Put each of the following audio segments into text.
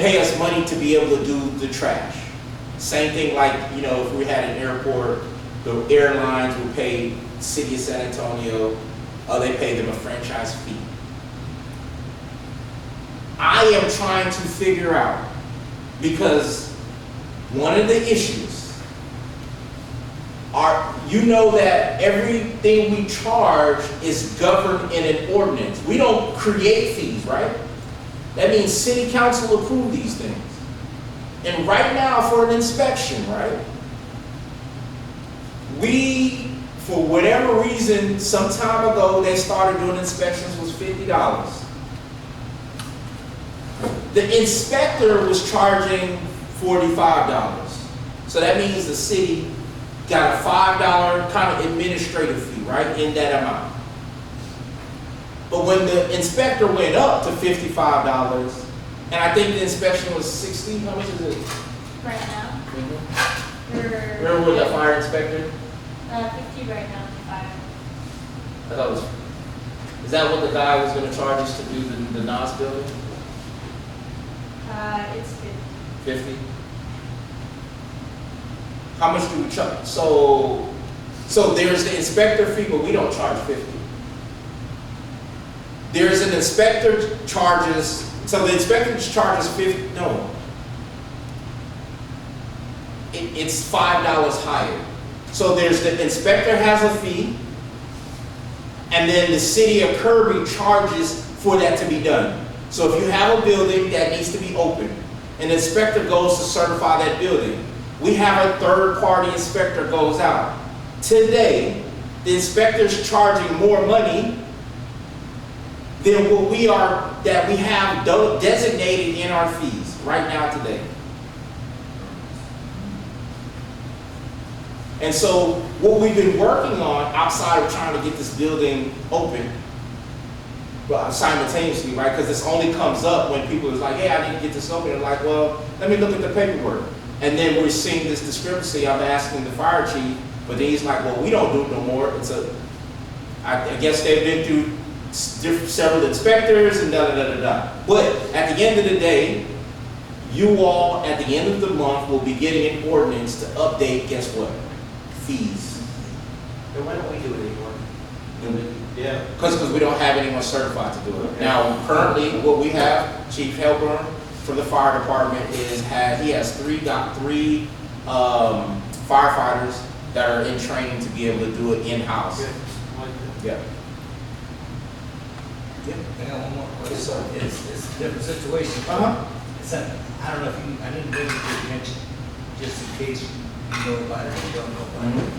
pay us money to be able to do the trash. Same thing like, if we had an airport, the airlines would pay the city of San Antonio, they pay them a franchise fee. I am trying to figure out, because one of the issues are, that everything we charge is governed in an ordinance. We don't create fees, right? That means city council approve these things. And right now for an inspection, right? We, for whatever reason, some time ago, they started doing inspections was $50. The inspector was charging $45. So that means the city got a $5 kind of administrative fee, right, in that amount. But when the inspector went up to $55, and I think the inspection was $60, how much is it? Right now? Remember with the fire inspector? 50 right now, 5. I thought it was, is that what the guy was going to charge us to do the NOS building? It's 50. 50? How much do we charge? So there's the inspector fee, but we don't charge 50. There's an inspector charges, so the inspector charges 50, no. It's $5 higher. So there's the inspector has a fee, and then the city of Kirby charges for that to be done. So if you have a building that needs to be open, an inspector goes to certify that building. We have a third-party inspector goes out. Today, the inspector's charging more money than what we have designated in our fees right now today. And so what we've been working on outside of trying to get this building open, simultaneously, right? Because this only comes up when people is like, hey, I need to get this open. And like, well, let me look at the paperwork. And then we're seeing this discrepancy. I'm asking the fire chief, but then he's like, well, we don't do it no more. I guess they've been through several inspectors and da-da-da-da-da. But at the end of the day, you all, at the end of the month, will be getting an ordinance to update, guess what? Fees. Then why don't we do it anymore? Yeah. Because we don't have anyone certified to do it. Now, currently, what we have, Chief Helburn from the fire department he has three firefighters that are in training to be able to do it in-house. Yeah. I got one more question. Yes, sir. It's a different situation. I don't know if I didn't bring it to your attention, just in case you know about it or you don't know about it.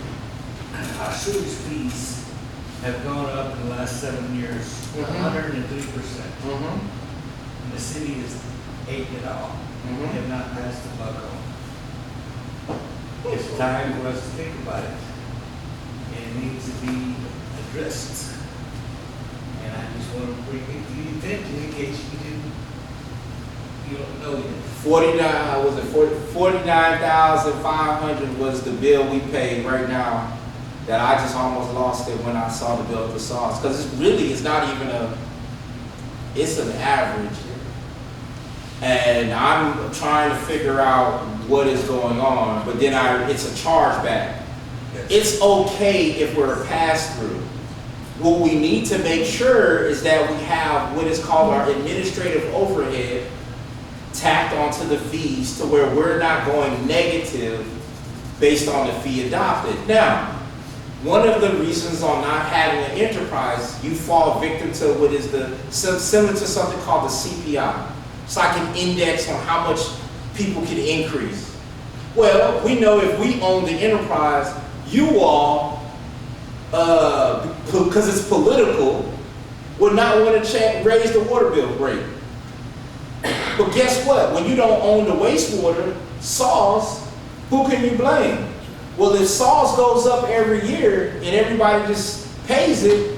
Our sewage fees have gone up in the last 7 years, 103%. And the city has ate it all. We have not passed the buck on. It's time for us to think about it. And it needs to be addressed. And I just want to bring it to your attention in case you don't know yet. 49,500 was the bill we paid right now. That I just almost lost it when I saw the bill for sauce, because it's not even it's an average. And I'm trying to figure out what is going on, but then it's a chargeback. Yes. It's okay if we're a pass-through. What we need to make sure is that we have what is called our administrative overhead tacked onto the fees to where we're not going negative based on the fee adopted. Now, one of the reasons on not having an enterprise, you fall victim to what is similar to something called the CPI. It's like an index on how much people can increase. Well, we know if we own the enterprise, you all, because it's political, would not want to raise the water bill rate. But guess what? When you don't own the wastewater, SAWS, who can you blame? Well, if SAWS goes up every year and everybody just pays it,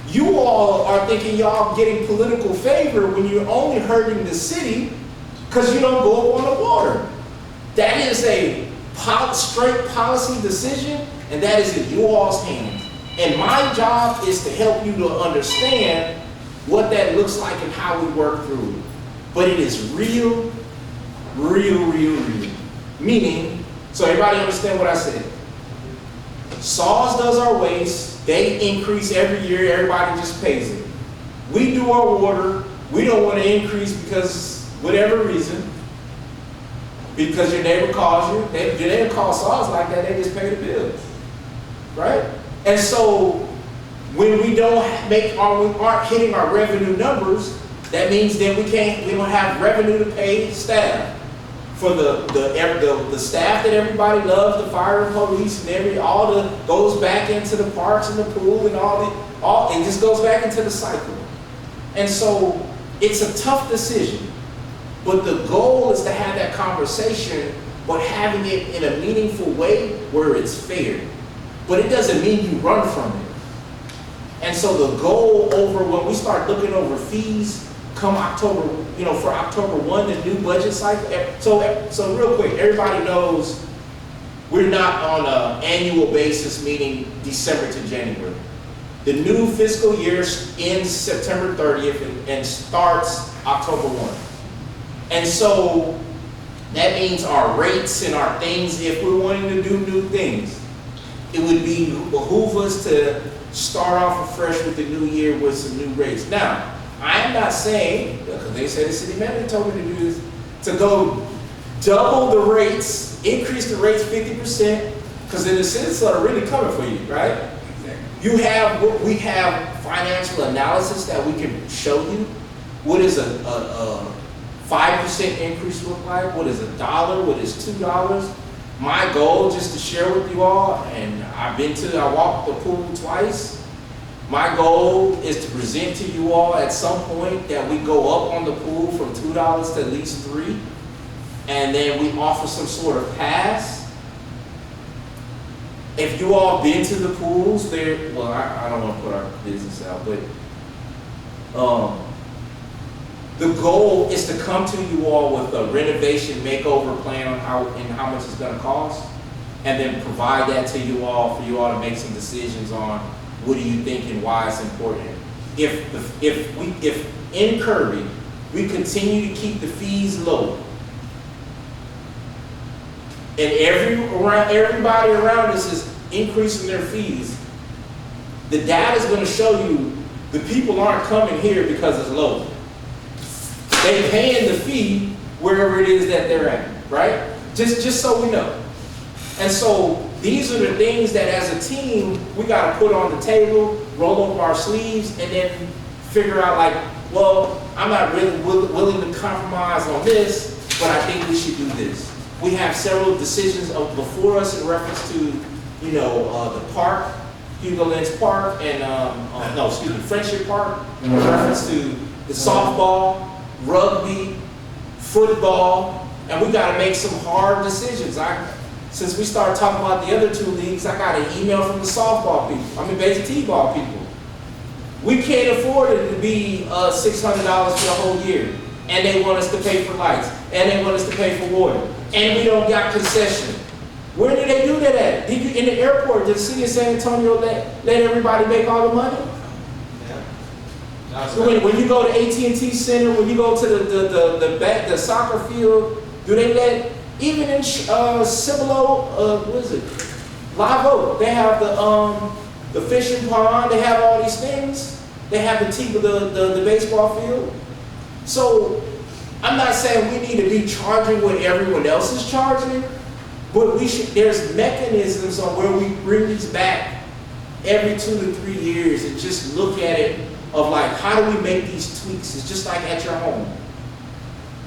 you all are thinking y'all getting political favor when you're only hurting the city because you don't go up on the water. That is a straight policy decision, and that is in you all's hands. And my job is to help you to understand what that looks like and how we work through it. But it is real, Real. Meaning, so everybody understand what I said. SAWS does our waste, they increase every year, everybody just pays it. We do our water, we don't want to increase because whatever reason, because your neighbor calls you, they didn't call SAWS like that, they just pay the bills, right? And so when we don't we aren't hitting our revenue numbers, that means that we don't have revenue to pay staff. For the staff that everybody loves, the fire and police and goes back into the parks and the pool and it just goes back into the cycle. And so it's a tough decision, but the goal is to have that conversation, but having it in a meaningful way where it's fair. But it doesn't mean you run from it. And so the goal when we start looking over fees, come October, for October 1, the new budget cycle. So real quick, everybody knows we're not on an annual basis, meaning December to January. The new fiscal year ends September 30th and starts October 1. And so that means our rates and our things, if we're wanting to do new things, it would behoove us to start off afresh with the new year with some new rates. Now, I am not saying, because they said the city manager told me to do this, to go double the rates, increase the rates 50%, because then the citizens are really coming for you, right? Exactly. We have financial analysis that we can show you. What is a 5% increase look like? What is $1? What is $2? My goal, just to share with you all, and I walked the pool twice. My goal is to present to you all at some point that we go up on the pool from $2 to at least $3, and then we offer some sort of pass. If you all been to the pools, I don't want to put our business out, but the goal is to come to you all with a renovation makeover plan on how much it's going to cost, and then provide that to you all for you all to make some decisions on what do you think and why it's important. If in Kirby we continue to keep the fees low, and everybody around us is increasing their fees, the data is going to show you the people aren't coming here because it's low. They paying the fee wherever it is that they're at, right? Just so we know. And so these are the things that as a team, we got to put on the table, roll up our sleeves, and then figure out I'm not really willing to compromise on this, but I think we should do this. We have several decisions before us in reference to, the park, Hugo Lynch Park, and, Friendship Park, in reference to the softball, rugby, football, and we got to make some hard decisions. Since we started talking about the other two leagues, I got an email from the softball people, basic T-ball people. We can't afford it to be $600 for the whole year, and they want us to pay for lights, and they want us to pay for water, and we don't got concession. Where did they do that at? In the airport, did the city of San Antonio let everybody make all the money? When you go to AT&T Center, when you go to the soccer field, do they let, even in Cibolo, what is it? Live Oak, they have the fishing pond, they have all these things. They have the baseball field. So I'm not saying we need to be charging what everyone else is charging, but there's mechanisms on where we bring these back every 2 to 3 years and just look at it of how do we make these tweaks? It's just like at your home.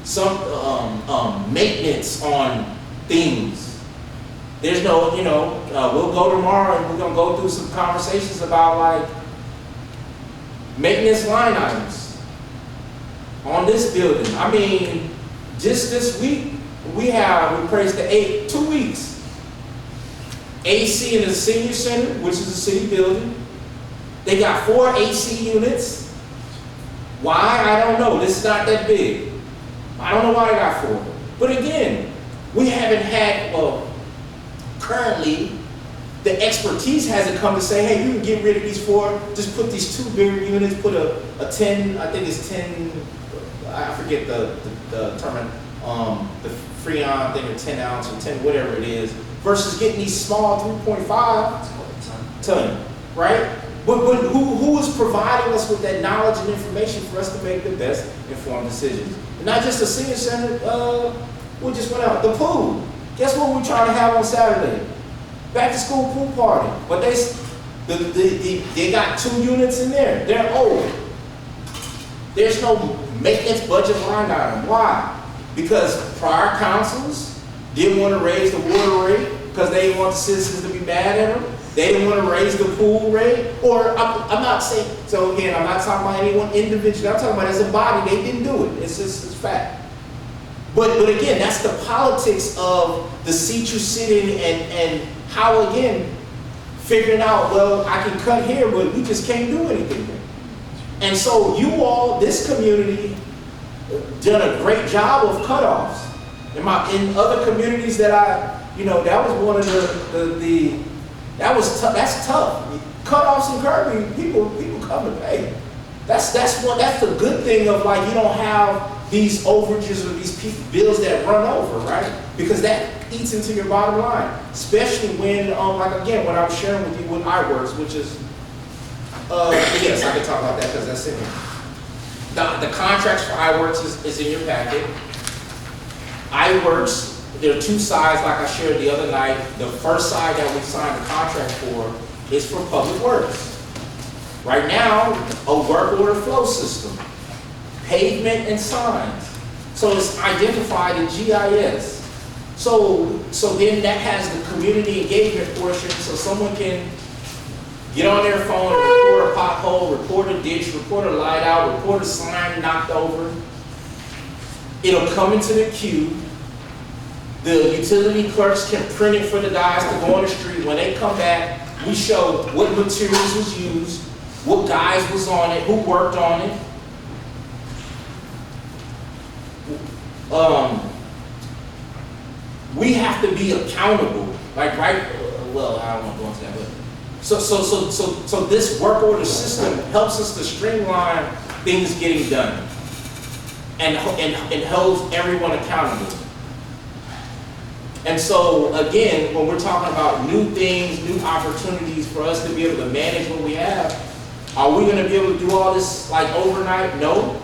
Some maintenance on things. There's no, we'll go tomorrow and we're going to go through some conversations about maintenance line items on this building. Just this week, we praised 2 weeks. AC in the senior center, which is a city building. They got 4 AC units. Why? I don't know. This is not that big. I don't know why they got 4. But again, we haven't had, currently, the expertise hasn't come to say, hey, you can get rid of these 4, just put these 2 bigger units, put a 10, I think it's 10, I forget the the Freon thing, or 10 ounce or 10, whatever it is, versus getting these small 3.5 ton, right? But who is providing us with that knowledge and information for us to make the best informed decisions? And not just the senior center, we just went out, the pool. Guess what we're trying to have on Saturday? Back to school pool party. But they got 2 units in there. They're old. There's no maintenance budget line item. Why? Because prior councils didn't want to raise the water rate because they didn't want the citizens to be mad at them. They didn't want to raise the pool rate. Or I'm not saying, so again, I'm not talking about anyone individually. I'm talking about as a body, they didn't do it. It's just it's fact. But again, that's the politics of the seat you sit in and how, again, figuring out, well, I can cut here, but we just can't do anything here. And so you all, this community, done a great job of cutoffs. In other communities that that was one of that's tough. Cutoffs in Kirby, people come to pay. That's the good thing of, like, you don't have these overages or these bills that run over, right? Because that eats into your bottom line, especially when, like, again, what I'm sharing with you with iWorks, which is, yes, I can talk about that because that's in here. The contracts for iWorks is in your packet. iWorks, there are 2 sides, like I shared the other night. The first side that we signed the contract for is for public works. Right now, a work order flow system, pavement and signs. So it's identified in GIS. So then that has the community engagement portion, so someone can get on their phone and report a pothole, report a ditch, report a light out, report a sign knocked over. It'll come into the queue. The utility clerks can print it for the guys to go on the street. When they come back, we show what materials was used, what guys was on it, who worked on it. We have to be accountable, like, right? Well, I don't want to go into that, but so this work order system helps us to streamline things getting done, and holds everyone accountable. And so again, when we're talking about new things, new opportunities for us to be able to manage what we have, are we going to be able to do all this like overnight? No.